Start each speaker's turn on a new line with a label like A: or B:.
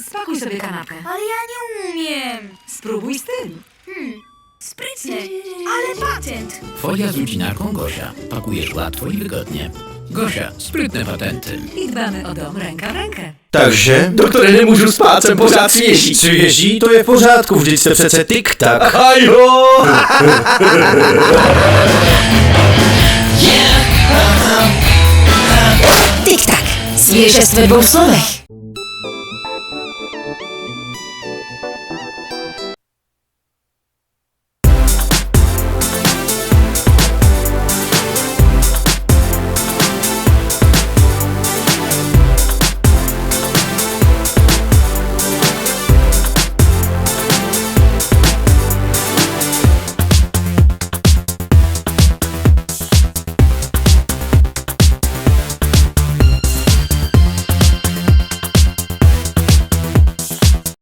A: Spakuj sobie kanapę.
B: Ale ja nie umiem.
A: Spróbuj z tym.
B: Sprytnie, ale patent.
C: Twoja z ucinarką Gosia. Pakujesz łatwo i wygodnie. Gosia, sprytne patenty.
A: I dbamy o dom ręka w rękę.
D: Takže doktor nemůžu spát, jsem pořád svěží. Svěží? To je v pořádku, vždyť jste přece tik-tak. Ajo!
B: Tik-tak. Свежесть ve dvou slovech.